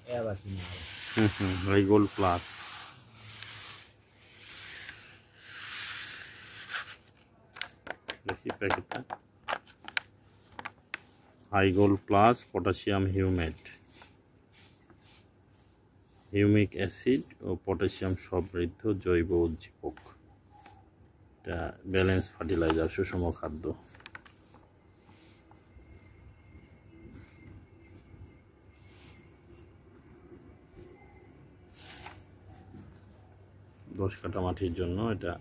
High gold plus দেখি প্যাকেটটা। Hi gold plus potassium humate, humic acid ও potassium সমৃদ্ধ জৈব উজ্জীবক। এটা ব্যালেন্স ফার্টিলাইজার, সুষম খাদ্য। দশ কাঠা মাটির জন্য এটা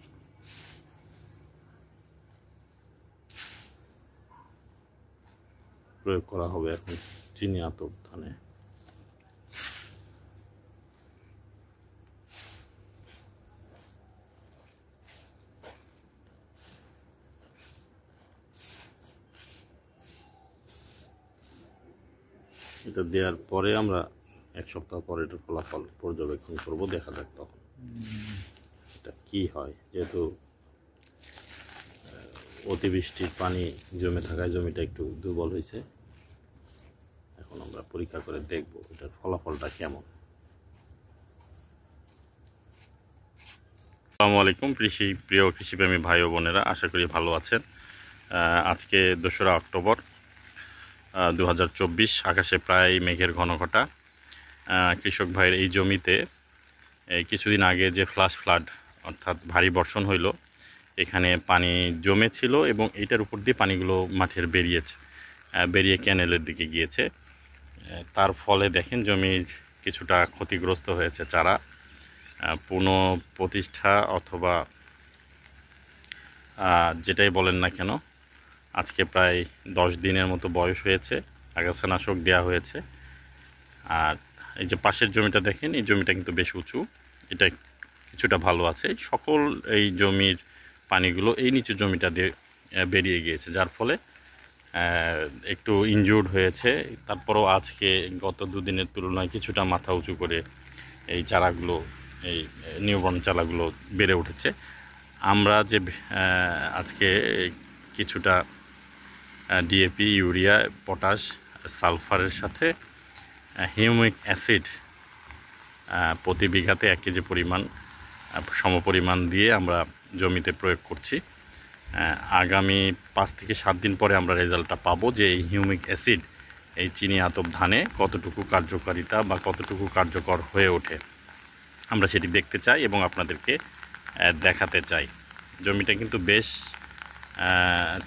প্রয়োগ করা হবে এখন চিনি আতপ ধানে। এটা দেওয়ার পরে আমরা এক সপ্তাহ পরে এটার ফলাফল পর্যবেক্ষণ করব, দেখা যাক তখন এটা কি হয়। যেহেতু অতিবৃষ্টির পানি জমে থাকায় জমিটা একটু দুর্বল হয়েছে, এখন আমরা পরীক্ষা করে দেখব এটার ফলাফলটা কেমন। আসসালামু আলাইকুম প্রিয় কৃষিপ্রেমী ভাই ও বোনেরা, আশা করি ভালো আছেন। আজকে 2রা অক্টোবর 2024, আকাশে প্রায় মেঘের ঘনঘটা। কৃষক ভাইয়ের এই জমিতে কিছুদিন আগে যে ফ্লাড অর্থাৎ ভারী বর্ষণ হইল, এখানে পানি জমেছিল এবং এইটার উপর দিয়ে পানিগুলো মাঠের বেরিয়ে ক্যানেলের দিকে গিয়েছে। তার ফলে দেখেন জমির কিছুটা ক্ষতিগ্রস্ত হয়েছে। চারা পুনঃপ্রতিষ্ঠা অথবা যেটাই বলেন না কেন, আজকে প্রায় 10 দিনের মতো বয়স হয়েছে। আগাছানাশক দেওয়া হয়েছে। আর এই যে পাশের জমিটা দেখেন, এই জমিটা কিন্তু বেশ উঁচু, এটা কিছুটা ভালো আছে। সকল এই জমির পানিগুলো এই নিচু জমিটা দিয়ে বেরিয়ে গিয়েছে, যার ফলে একটু ইনজুর্ড হয়েছে। তারপরও আজকে গত 2 দিনের তুলনায় কিছুটা মাথা উঁচু করে এই চারাগুলো, এই নিউবর্ন চারাগুলো বেড়ে উঠেছে। আমরা যে আজকে কিছুটা ডিএপি, ইউরিয়া, পটাশ, সালফারের সাথে হিউমিক অ্যাসিড প্রতি বিঘাতে 1 কেজি পরিমাণ সমপরিমাণ দিয়ে আমরা জমিতে প্রয়োগ করছি। আগামী 5 থেকে 7 দিন পরে আমরা রেজাল্টটা পাবো যে এই হিউমিক অ্যাসিড এই চিনি আতপ ধানে কতটুকু কার্যকারিতা বা কতটুকু কার্যকর হয়ে ওঠে, আমরা সেটি দেখতে চাই এবং আপনাদেরকে দেখাতে চাই। জমিটা কিন্তু বেশ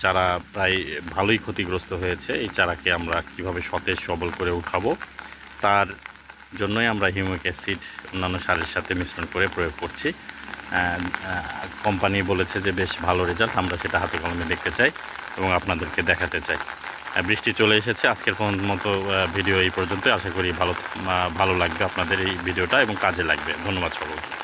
চারা প্রায় ভালোই ক্ষতিগ্রস্ত হয়েছে। এই চারাকে আমরা কিভাবে সতেজ সবল করে উঠাবো, তার জন্যই আমরা হিউমিক অ্যাসিড অন্যান্য সারের সাথে মিশ্রণ করে প্রয়োগ করছি। কোম্পানি বলেছে যে বেশ ভালো রেজাল্ট, আমরা সেটা হাতে কলমে দেখতে চাই এবং আপনাদেরকে দেখাতে চাই। বৃষ্টি চলে এসেছে। আজকের মতো ভিডিও এই পর্যন্ত। আশা করি ভালো লাগবে আপনাদের এই ভিডিওটা এবং কাজে লাগবে। ধন্যবাদ সকলকে।